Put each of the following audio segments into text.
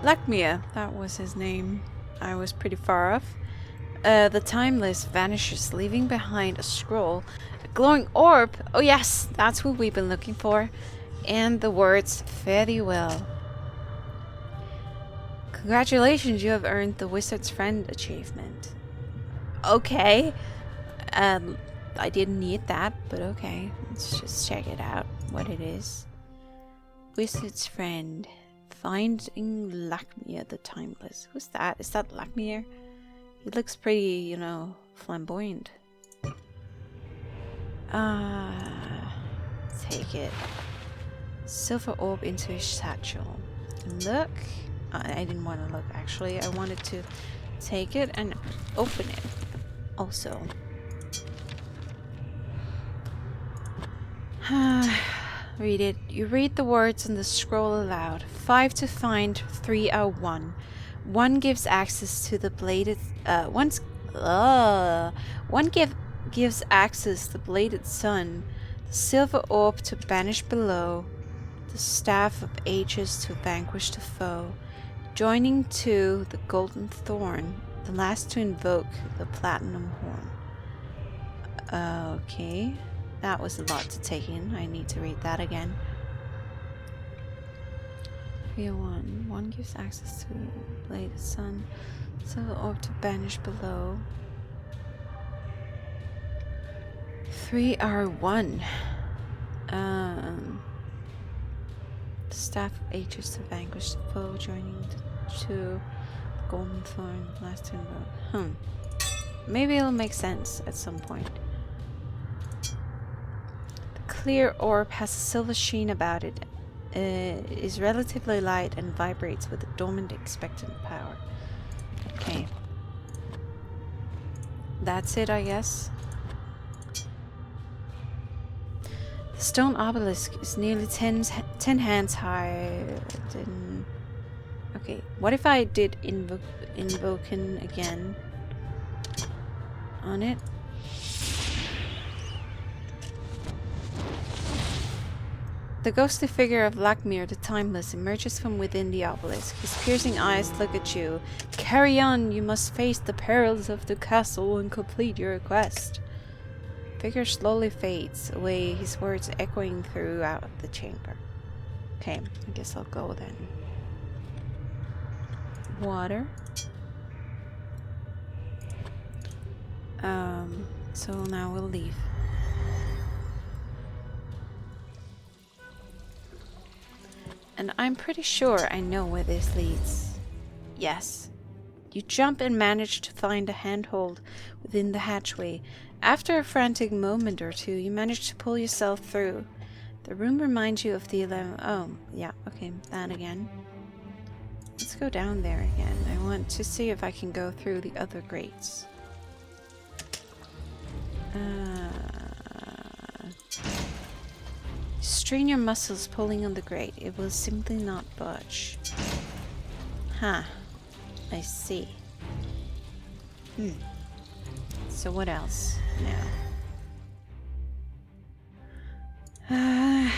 Lakmir, that was his name. I was pretty far off. The Timeless vanishes, leaving behind a scroll, a glowing orb. Oh yes, that's what we've been looking for. And the words, fare thee well. Congratulations, you have earned the Wizard's Friend achievement. Okay. I didn't need that, but okay. Let's just check it out, what it is. Wizard's Friend. Finding Lakmir the Timeless. Who's that? Is that Lakmir? He looks pretty, you know, flamboyant. Take it. Silver orb into his satchel. Look. I didn't want to look, actually. I wanted to take it and open it. Also. Read it. You read the words on the scroll aloud. 5 to find, 3 are 1. 1 gives access to the bladed... gives access the bladed sun. The silver orb to banish below. The staff of ages to vanquish the foe. Joining to the golden thorn. The last to invoke the platinum horn. Okay. That was a lot to take in. I need to read that again. 301. 1 gives access to the bladed sun. Silver orb to banish below. 3 are 1. The staff of ages to vanquish the foe, joining to golden thorn, last to invoke. Maybe it'll make sense at some point. Clear orb has a silver sheen about it, is relatively light and vibrates with a dormant expectant power. Okay. That's it, I guess. The stone obelisk is nearly 10 hands high. Okay, what if I did invoking again on it? The ghostly figure of Lakmir the Timeless emerges from within the obelisk. His piercing eyes look at you. Carry on, you must face the perils of the castle and complete your quest. Figure slowly fades away, his words echoing throughout the chamber. Okay, I guess I'll go then. Water. So now we'll leave. And I'm pretty sure I know where this leads. Yes. You jump and manage to find a handhold within the hatchway. After a frantic moment or two, you manage to pull yourself through. The room reminds you of the 11... Oh, yeah, okay, that again. Let's go down there again. I want to see if I can go through the other grates. Strain your muscles pulling on the grate. It will simply not budge. Huh. I see. So what else now?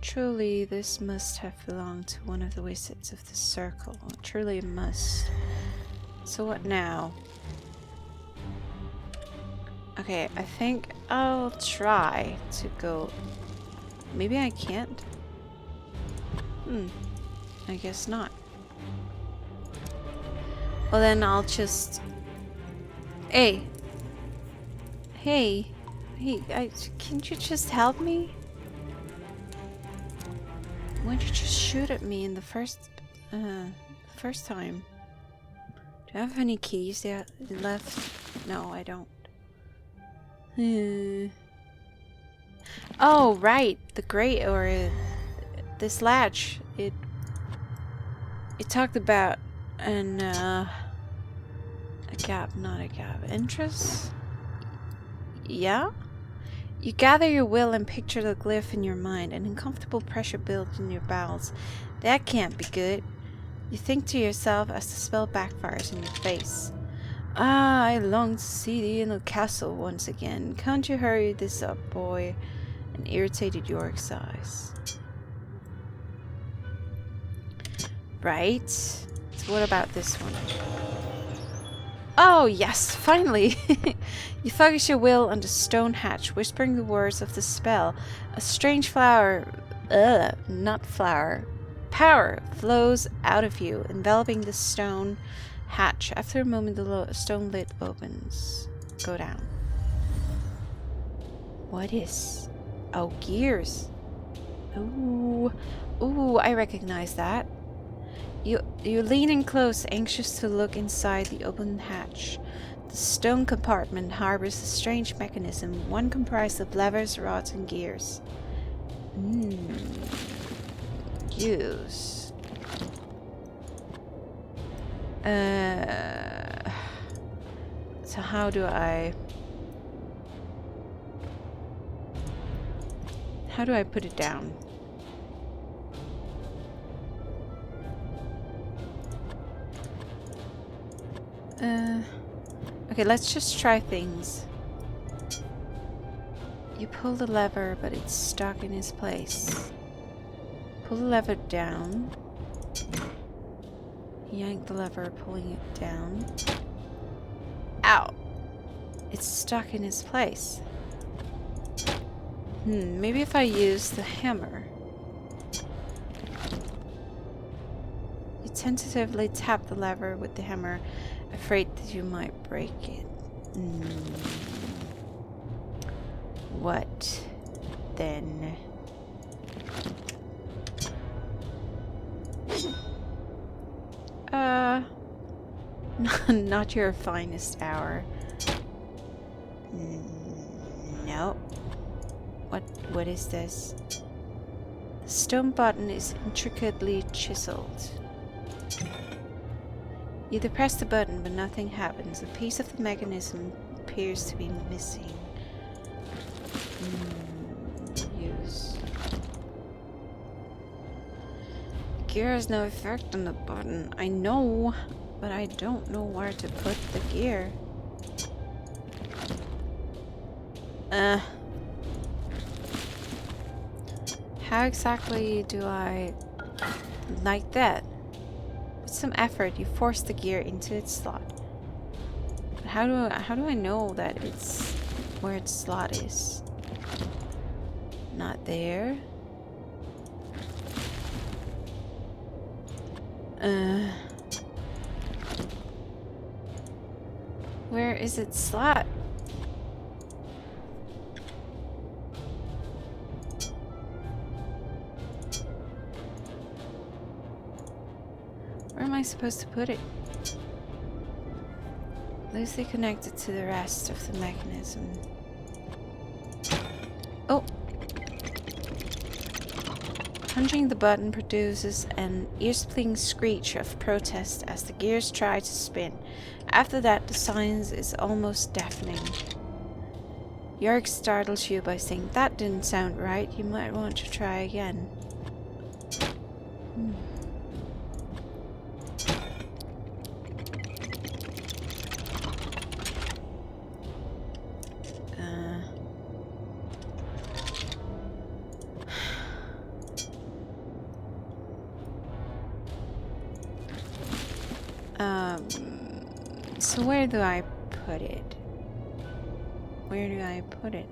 Truly, this must have belonged to one of the wizards of the circle. Truly it must. So what now? Okay, I think I'll try to go... Maybe I can't? I guess not. Well then I'll just... Hey! Hey! Hey, can't you just help me? Why'd you just shoot at me in the first time? Do I have any keys yet left? No, I don't. Oh, right. The grate, or this latch. It talked about a gap, not a gap. Entrance? Yeah? You gather your will and picture the glyph in your mind. An uncomfortable pressure builds in your bowels. That can't be good. You think to yourself as the spell backfires in your face. Ah, I long to see thee in the castle once again. Can't you hurry this up, boy? An irritated York sighs. Right. So what about this one? Oh, yes, finally! You focus your will on the stone hatch, whispering the words of the spell. A strange flower, not flower, power flows out of you, enveloping the stone hatch. After a moment, the stone lid opens. Go down. What is? Oh, gears. Ooh, ooh, I recognize that. You lean in close, anxious to look inside the open hatch. The stone compartment harbors a strange mechanism, one comprised of levers, rods, and gears. Use. So how do I put it down? Okay, let's just try things. You pull the lever, but it's stuck in its place. Pull the lever down. Yank the lever, pulling it down. Ow! It's stuck in its place. Maybe if I use the hammer. You tentatively tap the lever with the hammer, afraid that you might break it. What then? Not your finest hour. No. What is this? The stone button is intricately chiseled. You depress the button, but nothing happens. A piece of the mechanism appears to be missing. Use. Gear has no effect on the button. I know, but I don't know where to put the gear. How exactly do I... like that? With some effort, you force the gear into its slot. But how do I know that it's where its slot is? Not there. Where is its slot? Where am I supposed to put it? Loosely connected to the rest of the mechanism. Oh! Punching the button produces an ear-splitting screech of protest as the gears try to spin. After that, the silence is almost deafening. York startles you by saying, "That didn't sound right. You might want to try again." So where do I put it? Where do I put it?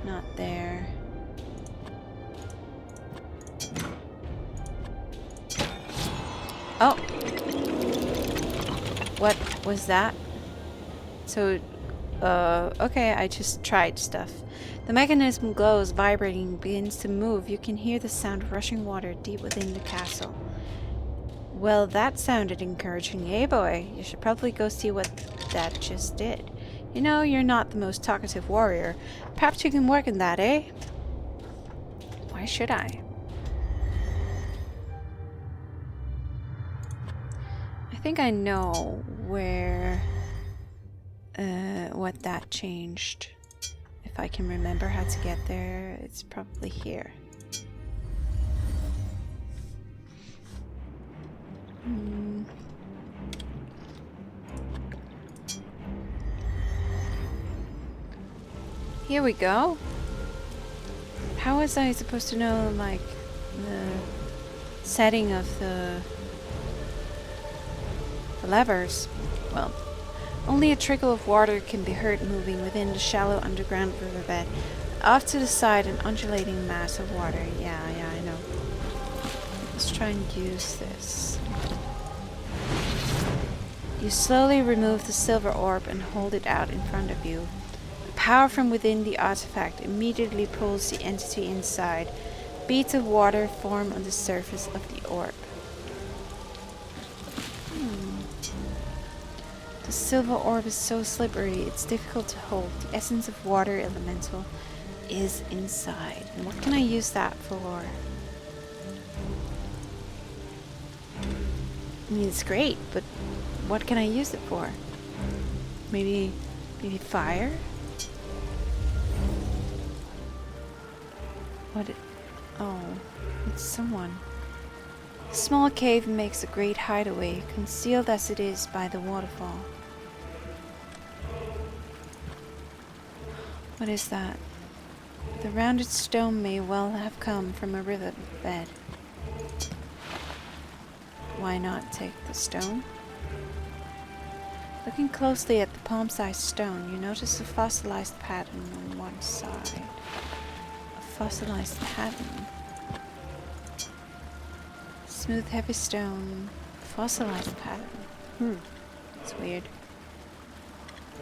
Not there. Oh! What was that? So, okay, I just tried stuff. The mechanism glows, vibrating, begins to move. You can hear the sound of rushing water deep within the castle. Well, that sounded encouraging, eh, boy? You should probably go see what that just did. You know, you're not the most talkative warrior. Perhaps you can work in that, eh? Why should I? I think I know where... what that changed. If I can remember how to get there, it's probably here. Here we go. How was I supposed to know, like, the setting of the levers? Well, only a trickle of water can be heard moving within the shallow underground riverbed. Off to the side, an undulating mass of water. Yeah, I know. Let's try and use this. You slowly remove the silver orb and hold it out in front of you. Power from within the artifact immediately pulls the entity inside. Beads of water form on the surface of the orb. The silver orb is so slippery, it's difficult to hold. The essence of water elemental is inside. And what can I use that for? I mean, it's great, but what can I use it for? Maybe fire? Oh, it's someone. The small cave makes a great hideaway, concealed as it is by the waterfall. What is that? The rounded stone may well have come from a riverbed. Why not take the stone? Looking closely at the palm-sized stone, you notice a fossilized pattern on one side. Fossilized pattern. Smooth, heavy stone. Fossilized pattern. It's weird.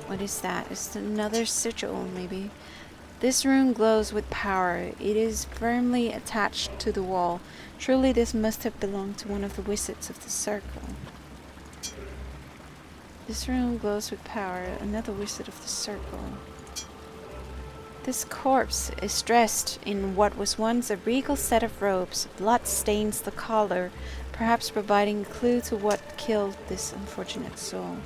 What is that? It's another sigil, maybe. This rune glows with power. It is firmly attached to the wall. Truly this must have belonged to one of the wizards of the circle. This rune glows with power. Another wizard of the circle. This corpse is dressed in what was once a regal set of robes. Blood stains the collar, perhaps providing a clue to what killed this unfortunate soul.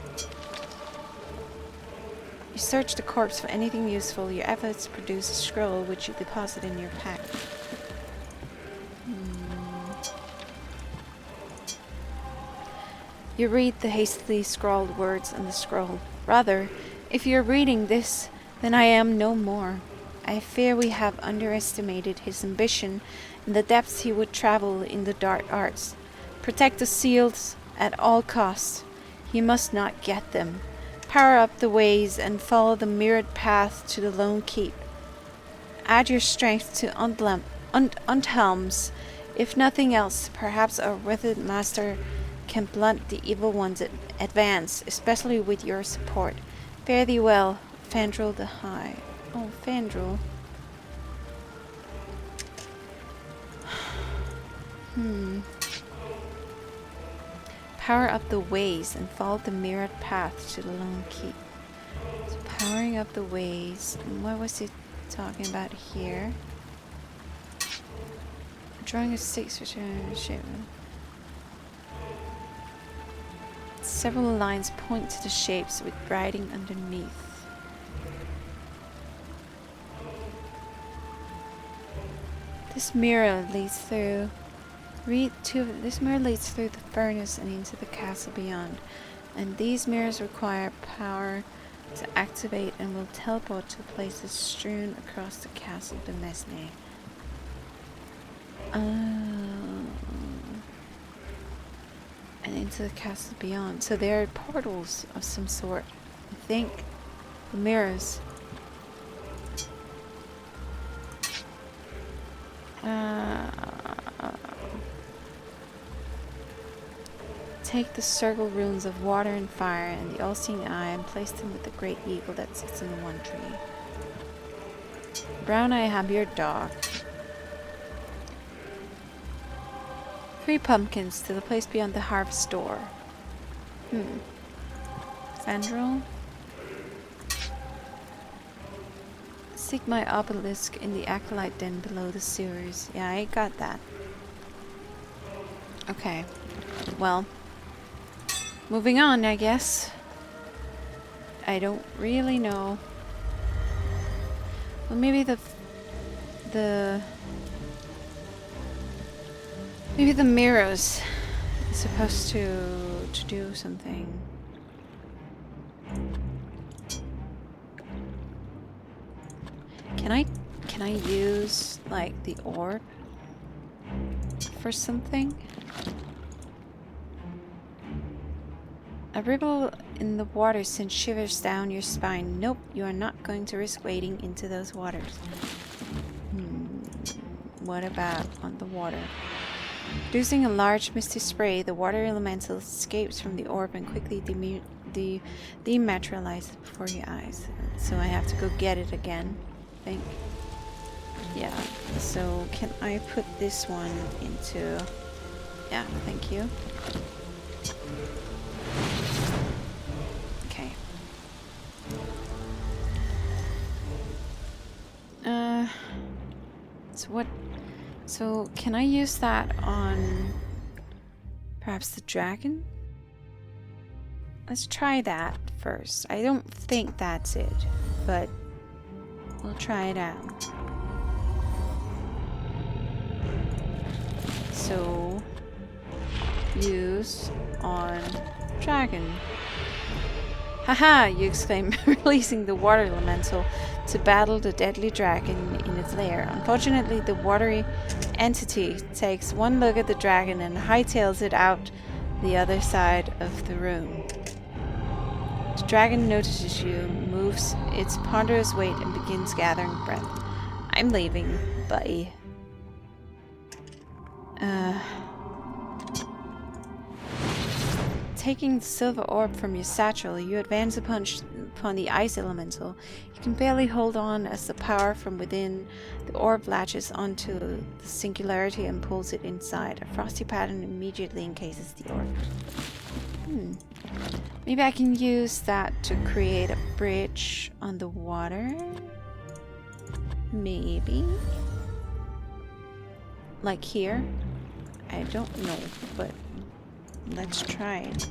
You search the corpse for anything useful. Your efforts produce a scroll which you deposit in your pack. You read the hastily scrawled words on the scroll. Rather, if you're reading this, then I am no more. I fear we have underestimated his ambition and the depths he would travel in the dark arts. Protect the seals at all costs. He must not get them. Power up the ways and follow the mirrored path to the lone keep. Add your strength to Unthelm's. If nothing else, perhaps our withered master can blunt the evil one's advance, especially with your support. Fare thee well, Fandral the High. Oh, Fandral. Power up the ways and follow the mirrored path to the lone keep. So powering up the ways. And what was he talking about here? Drawing a 6 return shape. Several lines point to the shapes with writing underneath. This mirror leads through. This mirror leads through the furnace and into the castle beyond, and these mirrors require power to activate and will teleport to places strewn across the castle de Mesne. And into the castle beyond. So there are portals of some sort. I think the mirrors. Take the circle runes of water and fire and the all-seeing eye and place them with the great eagle that sits in the one tree. Brown eye habir dog. 3 pumpkins to the place beyond the harvest door. Fandral. Seek my obelisk in the acolyte den below the sewers. Yeah, I got that. Okay. Well, moving on, I guess. I don't really know. Well, maybe the mirrors is supposed to do something. Can I use like the orb for something? A ripple in the water sends shivers down your spine. Nope, you are not going to risk wading into those waters. What about on the water? Producing a large misty spray, the water elemental escapes from the orb and quickly dematerializes before your eyes. So I have to go get it again, I think. Yeah, so can I put this one into... Yeah, thank you. Okay. So what... So can I use that on perhaps the dragon? Let's try that first. I don't think that's it, but we'll try it out. So use on dragon. Haha, you exclaim, releasing the water elemental to battle the deadly dragon in its lair. Unfortunately, the watery entity takes one look at the dragon and hightails it out the other side of the room. The dragon notices you, moves its ponderous weight, and begins gathering breath. I'm leaving. Bye. Taking the silver orb from your satchel, you advance upon the ice elemental. You can barely hold on as the power from within the orb latches onto the singularity and pulls it inside. A frosty pattern immediately encases the orb. Maybe I can use that to create a bridge on the water? Maybe? Like here? I don't know, but let's try it.